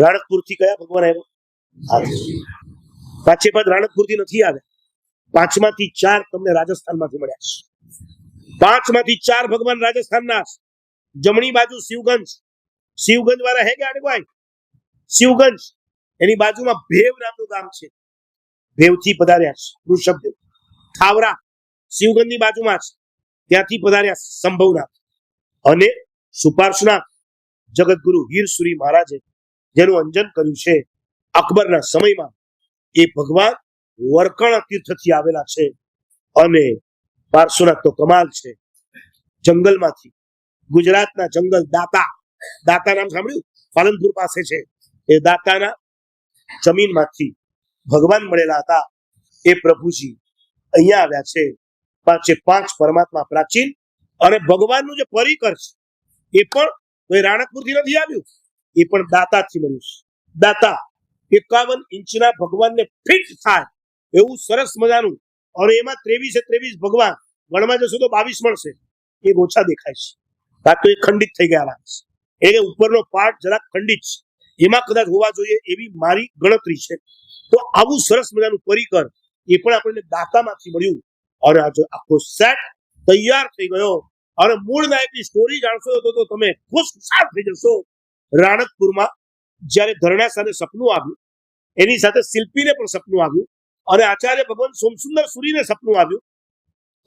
રાણકપુર થી કયા ભગવાન આવ્યા? પાંચે પાંચ રાણકપુર થી નથી આવ્યા. 5 માંથી 4 તમને રાજસ્થાન માંથી મળ્યા છે. 5 માંથી 4 ભગવાન રાજસ્થાનના. જમણી બાજુ શિવગંજ, શિવગંજ વાળા હે કે આડે શિવગંજ, એની બાજુમાં ભેવ નામનું ગામ છે. ભેવ થી પધાર્યા છે ઋષભદેવ. ખાવરા શિવગંજ ની બાજુમાં છે, ત્યાંથી પધાર્યા સંભવનાથ. અને સુપાર્શ્વનાથ જગતગુરુ વીરસુરી મહારાજે જેનું અંજન કર્યું છે અકબરના સમયમાં, એ ભગવાન વરકણ તીર્થથી આવેલા છે. અને પાર્શ્વનાથ તો કમાલ છે. જંગલમાંથી, ગુજરાતના જંગલ, દાતા, દાતા નામ સાંભળ્યું? પાલનપુર પાસે છે. એ દાતાના જમીનમાંથી ભગવાન મળેલા હતા. એ પ્રભુજી અહીંયા આવ્યા છે. 5 પરમાત્મા પ્રાચીન. અને ભગવાનનું જે પરિકર છે એ પણ કોઈ રાણકપુરથી નથી આવ્યું, એ પણ દાતાથી મળ્યું છે. દાતા 51 ઇંચના ભગવાનને ફિટ થાય એવું સરસ મજાનું. અને એમાં 23 ભગવાન, ગણમાં જશો તો 22 મળશે. એ ઓછા દેખાય છે, કાં તો એ ખંડિત થઈ ગયા લાગે છે. એટલે ઉપરનો પાર્ટ જરાક ખંડિત છે, એમાં કદાચ હોવા જોઈએ એવી મારી ગણતરી છે. તો આવું સરસ મજાનું પરિકર એ પણ આપણને દાતામાંથી મળ્યું. અને આ જો આખો સેટ તૈયાર થઈ ગયો. અને મૂળ નાયકની સ્ટોરી જાણશો તો તમે ખુશખુશાલ થઈ જશો. રાણકપુરમાં જ્યારે ધરણાસાને સપનું આવ્યું, એની સાથે શિલ્પીને પણ સપનું આવ્યું, અને આચાર્ય ભગવાન સોમસુંદર સુરીને સપનું આવ્યું.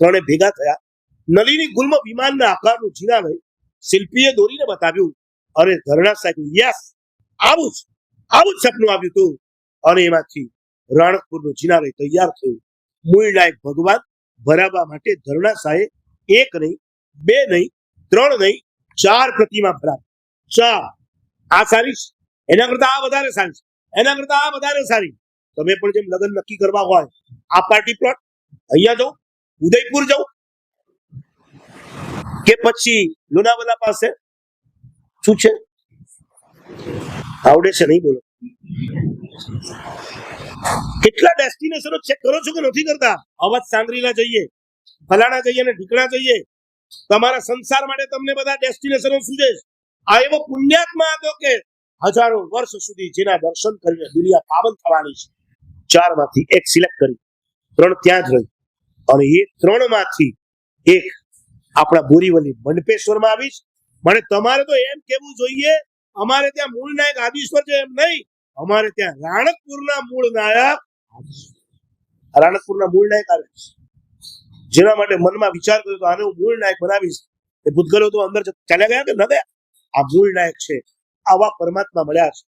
ત્રણે ભેગા થયા. નલિની ગુલ્મ વિમાનના આકારનું જીનાલય શિલ્પીએ દોરીને બતાવ્યું. અને ધરણાસા યસ, આવું જ સપનું આવ્યું હતું. અને એમાંથી રાણકપુરનું જીનાલય તૈયાર થયું. મૂળ નાયક ભગવાન ભરાવવા માટે ધરણાસાએ 1 નહીં, 2 નહીં, 3 નહીં, 4 પ્રતિમા ભરાવી. 4. આ સારી છે, એના કરતા આ વધારે સારી છે, એના કરતા આ વધારે સારી. તમે પણ જેમ લગ્ન નક્કી કરવા હોય, આ પાર્ટી પ્લોટ અહીંયા જાઉં, ઉદયપુર જાઉં કે પછી લોનાવાલા પાસે, શું છે આવડે છે નહીં બોલો? કેટલા ડેસ્ટિનેશનો ચેક કરો છો કે નથી કરતા? અવધ સાંગરીલા જઈએ, ફલાણા જઈએ ને ઢીકણા જઈએ. તમારા સંસાર માટે તમને બધા ડેસ્ટિનેશનો સૂજે. આ એવો પુણ્યાત્મા હતો કે હજારો વર્ષ સુધી જેના દર્શન કરીને દુનિયા પાવન થવાની છે. 4 માંથી 1 સિલેક્ટ કરી, 3 ત્યાં જ રહી. અને એ 3 માંથી 1 આપણા બોરીવલી મંડપેશ્વરમાં આવીશ. મને તમારે તો એમ કેવું જોઈએ, અમારે ત્યાં મૂળ નાયક આદિશ્વર છે એમ નહીં, અમારે ત્યાં રાણકપુરના મૂળ નાયક આવે છે. જેના માટે મનમાં વિચાર કર્યો તો આને હું મૂળ નાયક બનાવીશ. એ ભૂતગલો તો અંદર ચાલ્યા ગયા કે ન ગયા? આ મૂળ નાયક છે. આવા પરમાત્મા મળ્યા છે.